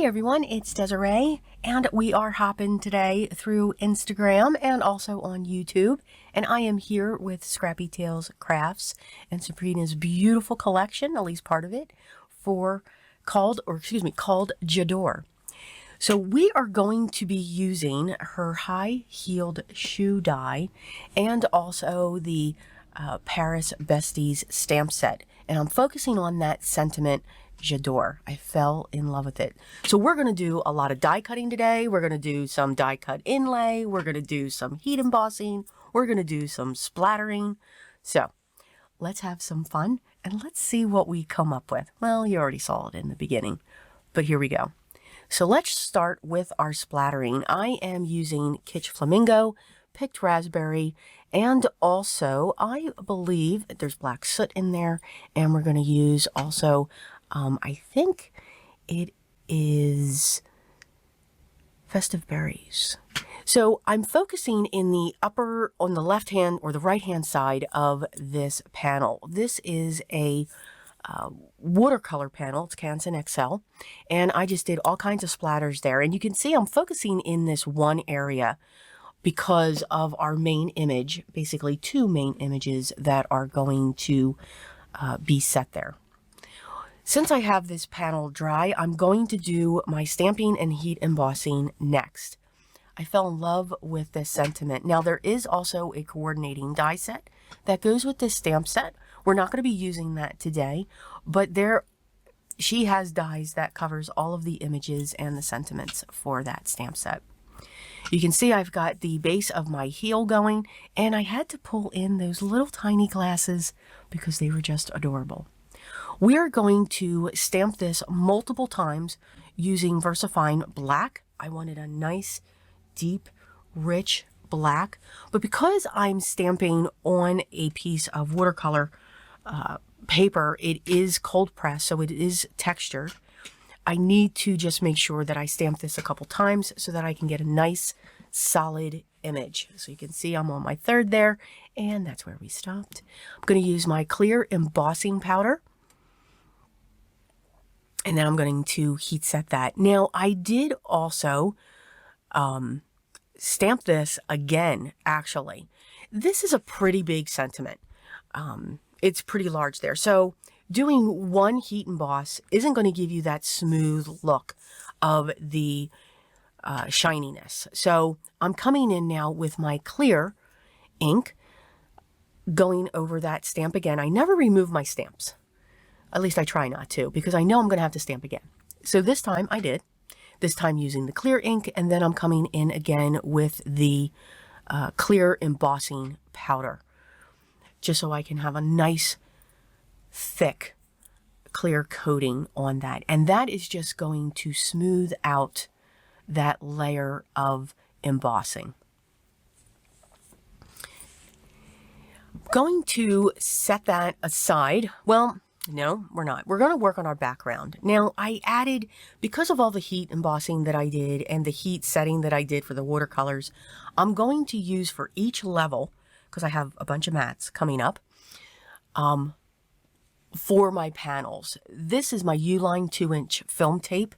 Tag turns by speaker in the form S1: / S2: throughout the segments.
S1: everyone, it's Desiree, and we are hopping today through Instagram and also on YouTube, and I am here with Scrappy Tails Crafts and Sabrina's beautiful collection, at least part of it, called J'adore. So we are going to be using her high-heeled shoe die and also the Paris Besties stamp set, and I'm focusing on that sentiment J'adore. I fell in love with it. So we're going to do a lot of die cutting today. We're going to do some die cut inlay. We're going to do some heat embossing. We're going to do some splattering. So let's have some fun and let's see what we come up with. Well, you already saw it in the beginning, but here we go. So let's start with our splattering. I am using Kitsch Flamingo, picked raspberry, and also I believe there's black soot in there, and we're going to use also I think it is festive berries. So I'm focusing in the upper, on the left hand or the right hand side of this panel. This is a watercolor panel. It's Canson XL, and I just did all kinds of splatters there. And you can see I'm focusing in this one area because of our main image, basically two main images that are going to be set there. Since I have this panel dry, I'm going to do my stamping and heat embossing next. I fell in love with this sentiment. Now there is also a coordinating die set that goes with this stamp set. We're not going to be using that today, but she has dies that covers all of the images and the sentiments for that stamp set. You can see I've got the base of my heel going, and I had to pull in those little tiny glasses because they were just adorable. We are going to stamp this multiple times using VersaFine black. I wanted a nice, deep, rich black, but because I'm stamping on a piece of watercolor paper, it is cold pressed, so it is textured. I need to just make sure that I stamp this a couple times so that I can get a nice, solid image. So you can see I'm on my third there, and that's where we stopped. I'm going to use my clear embossing powder, and then I'm going to heat set that. Now, I did also stamp this again, actually. This is a pretty big sentiment. It's pretty large there. So doing one heat emboss isn't going to give you that smooth look of the shininess. So I'm coming in now with my clear ink, going over that stamp again. I never remove my stamps. At least I try not to, because I know I'm going to have to stamp again. So this time I did. This time using the clear ink, and then I'm coming in again with the clear embossing powder, just so I can have a nice, thick, clear coating on that. And that is just going to smooth out that layer of embossing. I'm going to set that aside. Well, no, we're not. We're going to work on our background. Now, I added, because of all the heat embossing that I did and the heat setting that I did for the watercolors, I'm going to use for each level, because I have a bunch of mats coming up, for my panels. This is my U-line 2-inch film tape.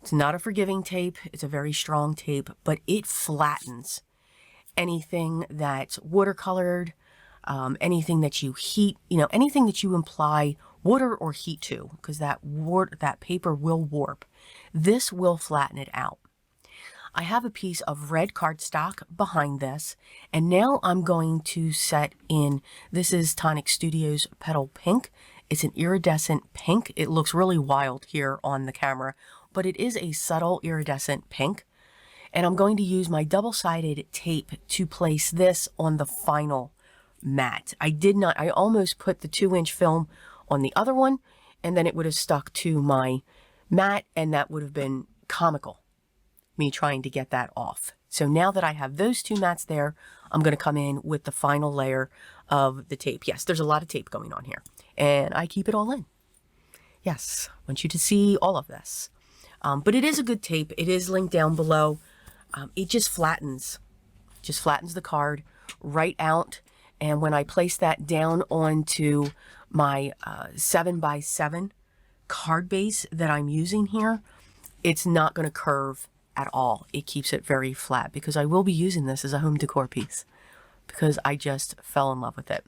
S1: It's not a forgiving tape. It's a very strong tape, but it flattens anything that's watercolored, anything that you heat, anything that you imply water or heat to, because that paper will warp. This will flatten it out. I have a piece of red cardstock behind this, and now I'm going to set in, this is Tonic Studios Petal Pink. It's an iridescent pink. It looks really wild here on the camera, but it is a subtle iridescent pink. And I'm going to use my double-sided tape to place this on the final mat. I almost put the 2-inch film on the other one, and then it would have stuck to my mat, and that would have been comical, me trying to get that off. So now that I have those two mats there, I'm going to come in with the final layer of the tape. Yes, there's a lot of tape going on here, and I keep it all in. Yes, I want you to see all of this. But it is a good tape. It is linked down below. It just flattens the card right out. And when I place that down onto my 7x7 card base that I'm using here, it's not going to curve at all. It keeps it very flat because I will be using this as a home decor piece because I just fell in love with it.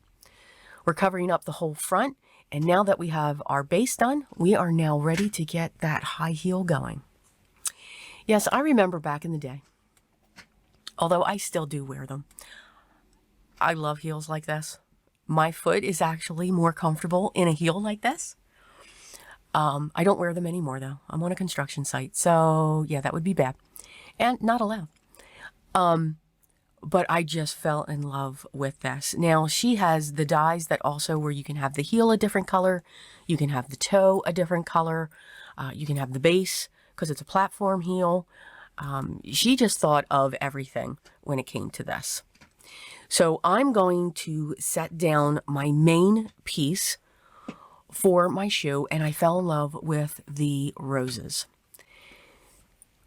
S1: We're covering up the whole front, and now that we have our base done, we are now ready to get that high heel going. Yes, I remember back in the day, although I still do wear them. I love heels like this. My foot is actually more comfortable in a heel like this. I don't wear them anymore though. I'm on a construction site, so yeah, that would be bad and not allowed. But I just fell in love with this. Now she has the dies that also where you can have the heel a different color, you can have the toe a different color, you can have the base because it's a platform heel. She just thought of everything when it came to this. So I'm going to set down my main piece for my shoe, and I fell in love with the roses.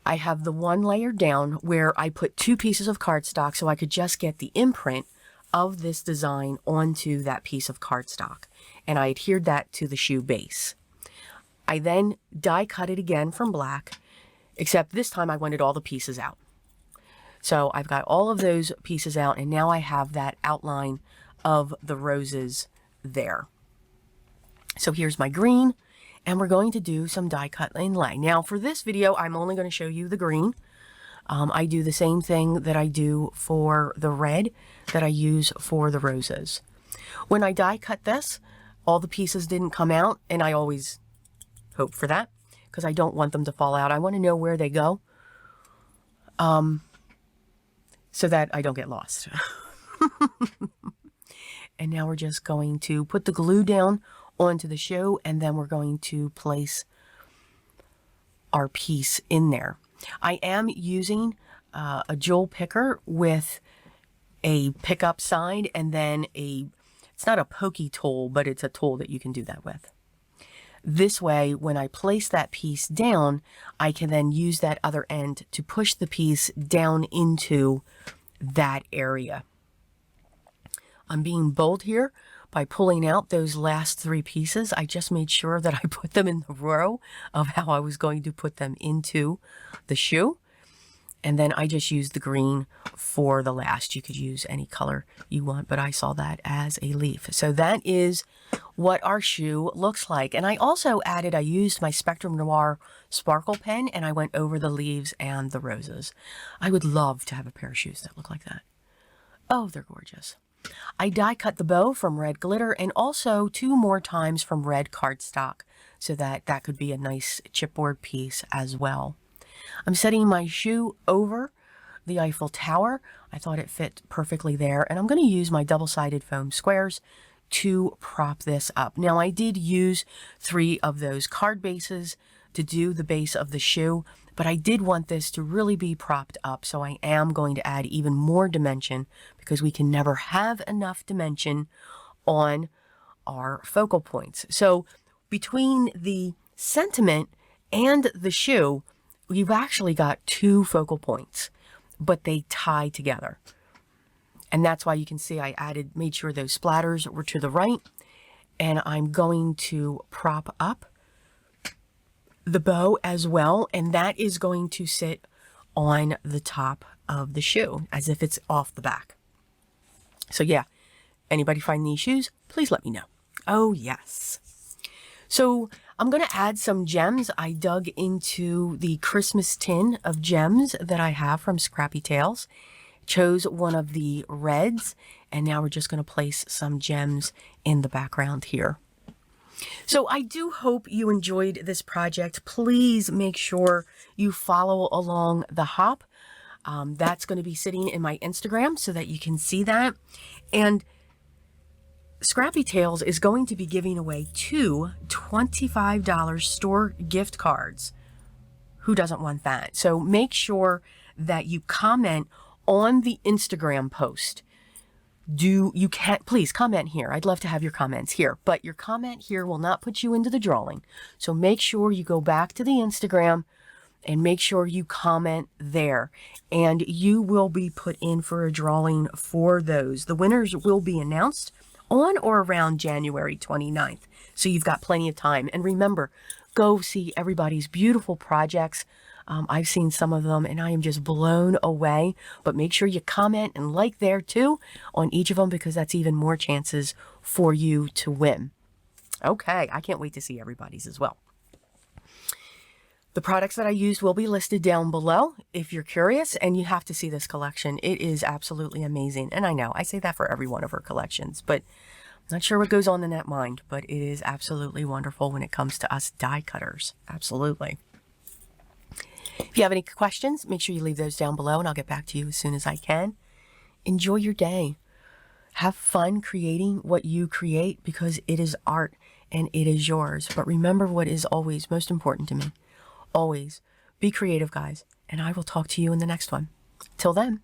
S1: I have the one layer down where I put 2 pieces of cardstock so I could just get the imprint of this design onto that piece of cardstock, and I adhered that to the shoe base. I then die cut it again from black, except this time I wanted all the pieces out. So I've got all of those pieces out, and now I have that outline of the roses there. So here's my green, and we're going to do some die cut inlay. Now for this video, I'm only going to show you the green. I do the same thing that I do for the red that I use for the roses. When I die cut this, all the pieces didn't come out, and I always hope for that because I don't want them to fall out. I want to know where they go so that I don't get lost. And now we're just going to put the glue down onto the shoe, and then we're going to place our piece in there. I am using a jewel picker with a pickup side, and then it's not a pokey tool, but it's a tool that you can do that with. This way, when I place that piece down, I can then use that other end to push the piece down into that area. I'm being bold here by pulling out those last 3 pieces. I just made sure that I put them in the row of how I was going to put them into the shoe. And then I just used the green for the last. You could use any color you want, but I saw that as a leaf. So that is what our shoe looks like. And I also added, I used my Spectrum Noir sparkle pen, and I went over the leaves and the roses. I would love to have a pair of shoes that look like that. Oh, they're gorgeous. I die cut the bow from red glitter, and also 2 more times from red cardstock, so that that could be a nice chipboard piece as well. I'm setting my shoe over the Eiffel Tower. I thought it fit perfectly there, and I'm going to use my double-sided foam squares to prop this up. Now I did use 3 of those card bases to do the base of the shoe, but I did want this to really be propped up, so I am going to add even more dimension because we can never have enough dimension on our focal points. So between the sentiment and the shoe, we've actually got 2 focal points, but they tie together. And that's why you can see I made sure those splatters were to the right, and I'm going to prop up the bow as well, and that is going to sit on the top of the shoe as if it's off the back. So yeah, anybody find these shoes, please let me know. Oh yes. So I'm going to add some gems. I dug into the Christmas tin of gems that I have from Scrappy Tails, chose one of the reds, and now we're just going to place some gems in the background here. So I do hope you enjoyed this project. Please make sure you follow along the hop. That's going to be sitting in my Instagram so that you can see that. And Scrappy Tails is going to be giving away 2 $25 store gift cards. Who doesn't want that? So make sure that you comment on the Instagram post. Please comment here. I'd love to have your comments here, but your comment here will not put you into the drawing. So make sure you go back to the Instagram and make sure you comment there, and you will be put in for a drawing for those. The winners will be announced on or around January 29th. So you've got plenty of time. And remember, go see everybody's beautiful projects I've seen some of them and I am just blown away. But make sure you comment and like there too on each of them, because that's even more chances for you to win. Okay, I can't wait to see everybody's as well. The products that I used will be listed down below if you're curious, and you have to see this collection. It is absolutely amazing. And I know I say that for every one of her collections, but I'm not sure what goes on in that mind, but it is absolutely wonderful when it comes to us die cutters. Absolutely. If you have any questions, make sure you leave those down below and I'll get back to you as soon as I can. Enjoy your day. Have fun creating what you create, because it is art and it is yours. But remember what is always most important to me. Always be creative, guys, and I will talk to you in the next one. Till then.